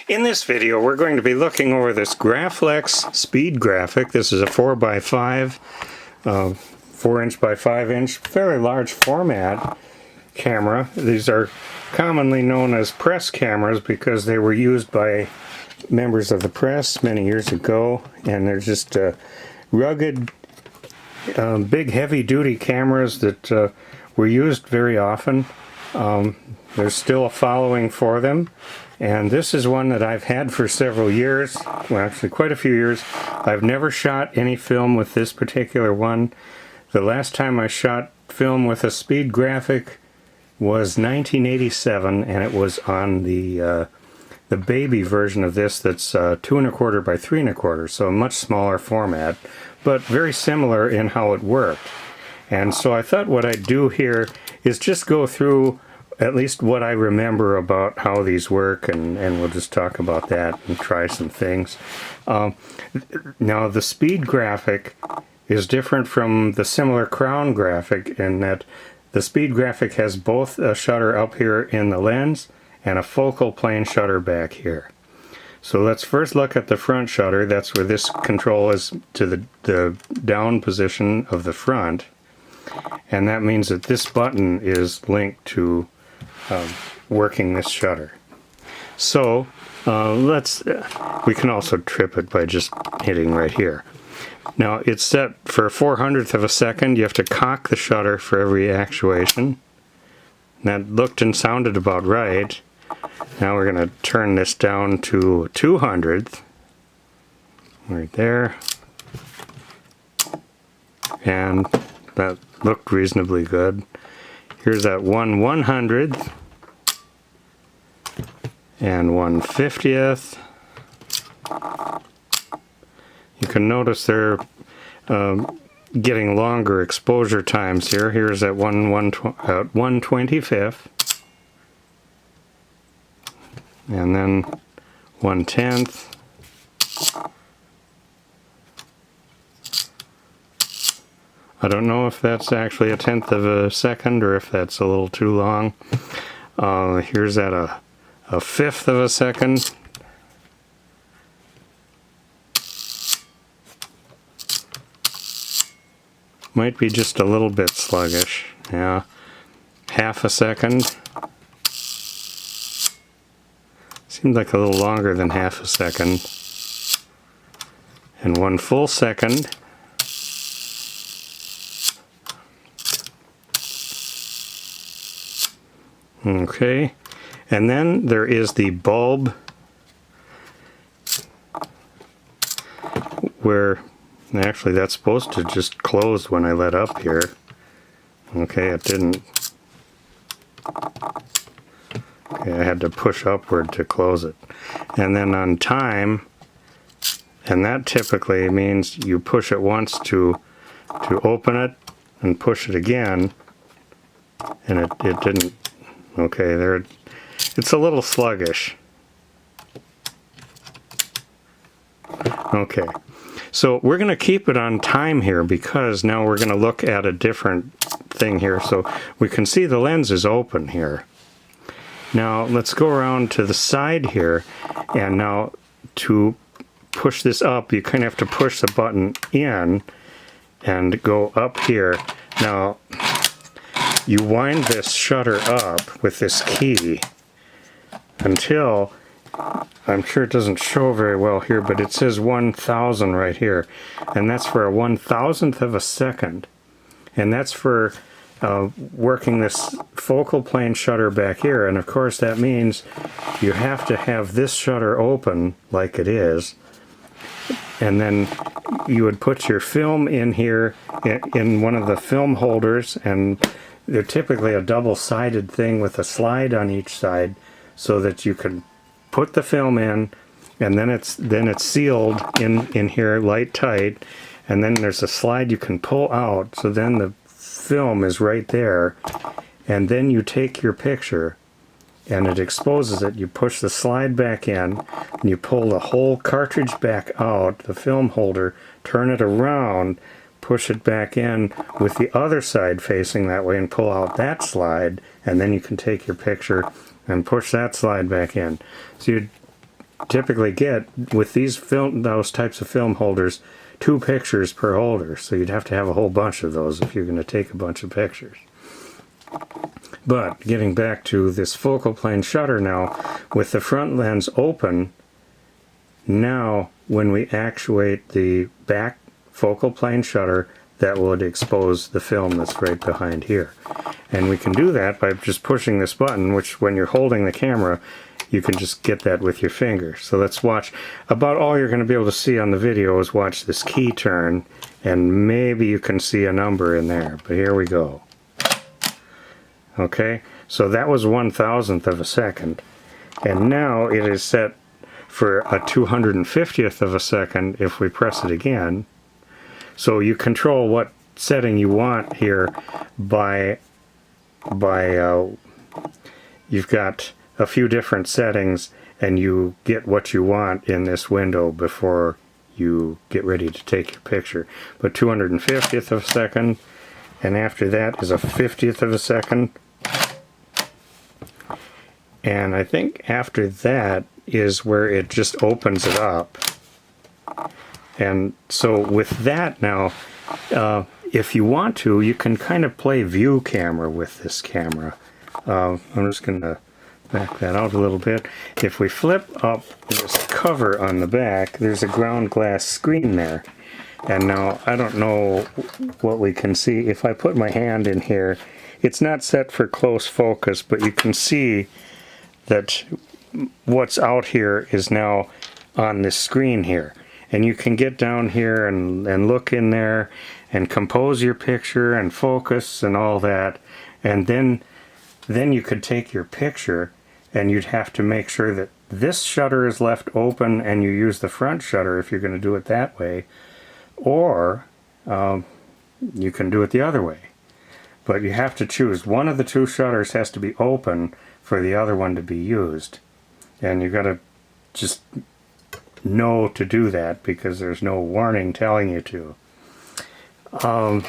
In this video, we're going to be looking over this Graflex speed graphic. This is a 4x5, 4" by 5" fairly large format camera. These are commonly known as press cameras because they were used by members of the press many years ago, and they're just rugged, big heavy-duty cameras that were used very often. There's still a following for them, and this is one that I've had for several years, well actually quite a few years. I've never shot any film with this particular one. The last time I shot film with a speed graphic was 1987, and it was on the baby version of this that's 2 1/4 by 3 1/4, so a much smaller format, but very similar in how it worked. And so I thought what I'd do here is just go through at least what I remember about how these work, and we'll just talk about that and try some things. Now the speed graphic is different from the similar crown graphic in that the speed graphic has both a shutter up here in the lens and a focal plane shutter back here. So let's first look at the front shutter. That's where this control is to the down position of the front, and that means that this button is linked to working this shutter. So we can also trip it by just hitting right here. Now it's set for a 400th of a second. You have to cock the shutter for every actuation. That looked and sounded about right. Now we're going to turn this down to a 200th, right there, and that looked reasonably good. Here's that 1/100th and 1/50th. You can notice they're getting longer exposure times here. Here's that 1/125th, and then 1/10th. I don't know if that's actually a 1/10 of a second or if that's a little too long. Here's at a 1/5 of a second. Might be just a little bit sluggish. Yeah, 1/2 a second. Seems like a little longer than 1/2 a second. And 1 full second. Okay, and then there is the bulb where actually that's supposed to just close when I let up here. Okay, it didn't. Okay, I had to push upward to close it. And then on time, and that typically means you push it once to open it and push it again, and it didn't. Okay, there, it's a little sluggish. Okay, so we're going to keep it on time here because now we're going to look at a different thing here. So we can see the lens is open here. Now let's go around to the side here, and now to push this up, you kind of have to push the button in and go up here. Now you wind this shutter up with this key until, I'm sure it doesn't show very well here, but it says 1000 right here, and that's for a 1,000th of a second, and that's for working this focal plane shutter back here. And of course that means you have to have this shutter open like it is, and then you would put your film in here in one of the film holders, and they're typically a double-sided thing with a slide on each side so that you can put the film in, and then it's sealed in here light tight, and then there's a slide you can pull out, so then the film is right there, and then you take your picture and it exposes it. You push the slide back in and you pull the whole cartridge back out, the film holder, turn it around, push it back in with the other side facing that way and pull out that slide, and then you can take your picture and push that slide back in. So you typically get with those types of film holders 2 pictures per holder, so you'd have to have a whole bunch of those if you're going to take a bunch of pictures. But getting back to this focal plane shutter now, with the front lens open, now when we actuate the back focal plane shutter, that would expose the film that's right behind here. And we can do that by just pushing this button, which when you're holding the camera, you can just get that with your finger. So let's watch. About all you're going to be able to see on the video is watch this key turn, and maybe you can see a number in there, but here we go. Okay, so that was 1/1000th of a second, and now it is set for a 250th of a second if we press it again. So you control what setting you want here by you've got a few different settings, and you get what you want in this window before you get ready to take your picture. But 250th of a second, and after that is a 50th of a second, and I think after that is where it just opens it up. And so with that now, if you want to, you can kind of play view camera with this camera. I'm just going to back that out a little bit. If we flip up this cover on the back, there's a ground glass screen there. And now I don't know what we can see. If I put my hand in here, it's not set for close focus, but you can see that what's out here is now on this screen here. And you can get down here and look in there and compose your picture and focus and all that. And then you could take your picture, and you'd have to make sure that this shutter is left open and you use the front shutter if you're going to do it that way. Or you can do it the other way. But you have to choose. One of the 2 shutters has to be open for the other one to be used. And you've got to just know to do that, because there's no warning telling you to. A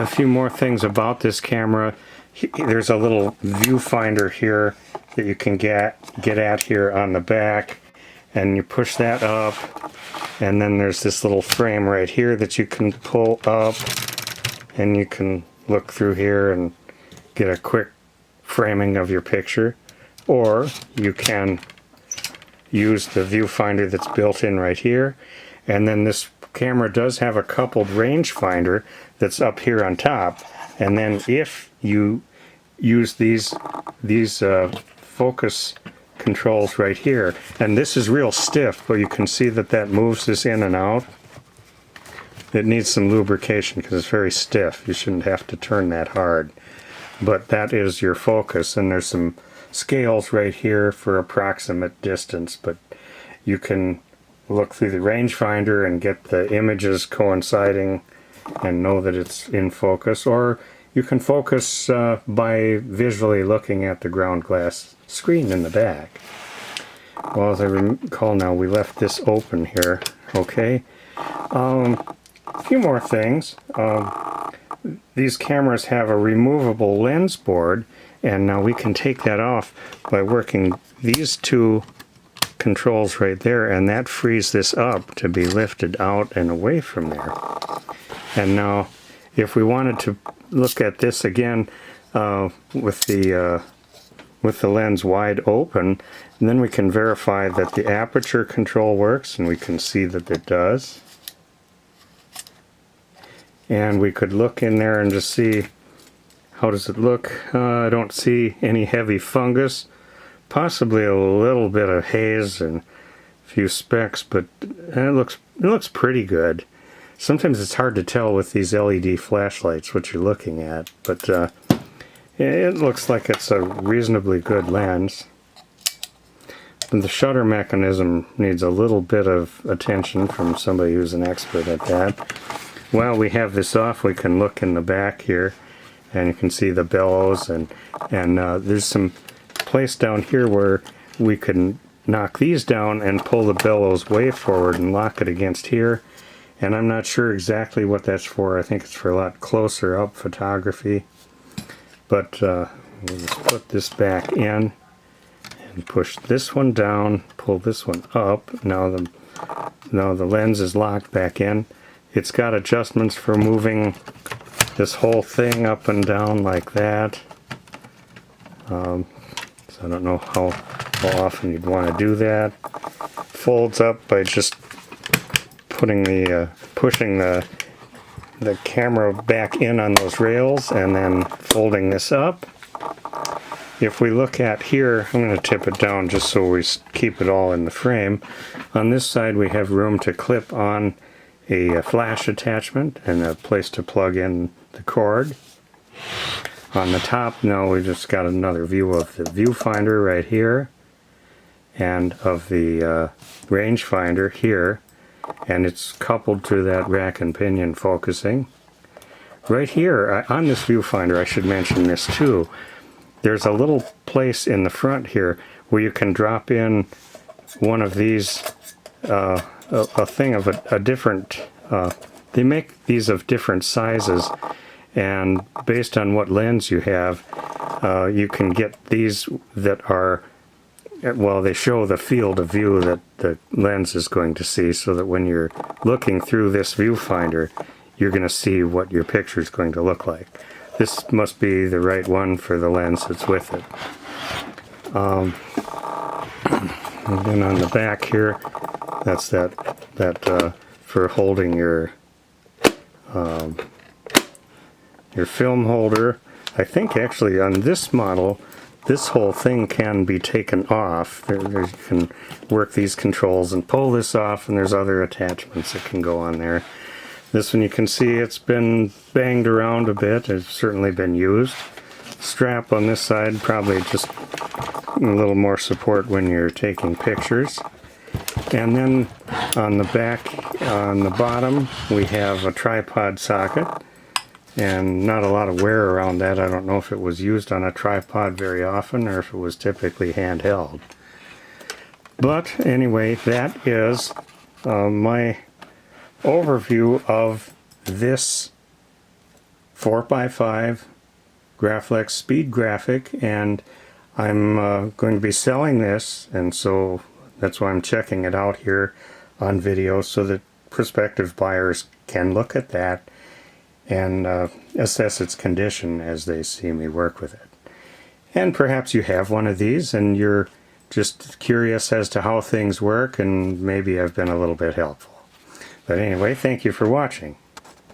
few more things about this camera. There's a little viewfinder here that you can get at here on the back, and you push that up, and then there's this little frame right here that you can pull up, and you can look through here and get a quick framing of your picture. Or you can use the viewfinder that's built in right here. And then this camera does have a coupled rangefinder that's up here on top. And then if you use these focus controls right here, and this is real stiff, but you can see that moves this in and out. It needs some lubrication because it's very stiff. You shouldn't have to turn that hard. But that is your focus, and there's some scales right here for approximate distance, but you can look through the rangefinder and get the images coinciding and know that it's in focus, or you can focus by visually looking at the ground glass screen in the back. Well, as I recall now, we left this open here. Okay, a few more things. These cameras have a removable lens board, and now we can take that off by working these 2 controls right there, and that frees this up to be lifted out and away from there. And now if we wanted to look at this again with the lens wide open, and then we can verify that the aperture control works, and we can see that it does. And we could look in there and just see, how does it look? I don't see any heavy fungus, possibly a little bit of haze and a few specks, but it looks pretty good. Sometimes it's hard to tell with these LED flashlights what you're looking at, but it looks like it's a reasonably good lens. And the shutter mechanism needs a little bit of attention from somebody who's an expert at that. While we have this off, we can look in the back here, and you can see the bellows, and there's some place down here where we can knock these down and pull the bellows way forward and lock it against here. And I'm not sure exactly what that's for. I think it's for a lot closer up photography. But We'll just put this back in and push this one down, pull this one up. Now the lens is locked back in. It's got adjustments for moving this whole thing up and down like that. So I don't know how often you'd want to do that. Folds up by just pushing the camera back in on those rails and then folding this up. If we look at here, I'm going to tip it down just so we keep it all in the frame. On this side we have room to clip on a flash attachment and a place to plug in the cord. On the top now we just got another view of the viewfinder right here and of the rangefinder here, and it's coupled to that rack and pinion focusing. Right here on this viewfinder, I should mention this too, there's a little place in the front here where you can drop in one of these, a thing of a different, they make these of different sizes, and based on what lens you have, you can get these that are, well, they show the field of view that the lens is going to see, so that when you're looking through this viewfinder, you're going to see what your picture is going to look like. This must be the right one for the lens that's with it. And then on the back here, that's that for holding your film holder. I think actually on this model, this whole thing can be taken off. You can work these controls and pull this off, and there's other attachments that can go on there. This one you can see it's been banged around a bit. It's certainly been used. Strap on this side, probably just a little more support when you're taking pictures. And then on the back, on the bottom, we have a tripod socket. And not a lot of wear around that. I don't know if it was used on a tripod very often or if it was typically handheld. But anyway, that is my overview of this 4x5 Graflex speed graphic, and I'm going to be selling this, and so that's why I'm checking it out here on video so that prospective buyers can look at that and assess its condition as they see me work with it. And perhaps you have one of these and you're just curious as to how things work, and maybe I've been a little bit helpful. But anyway, thank you for watching.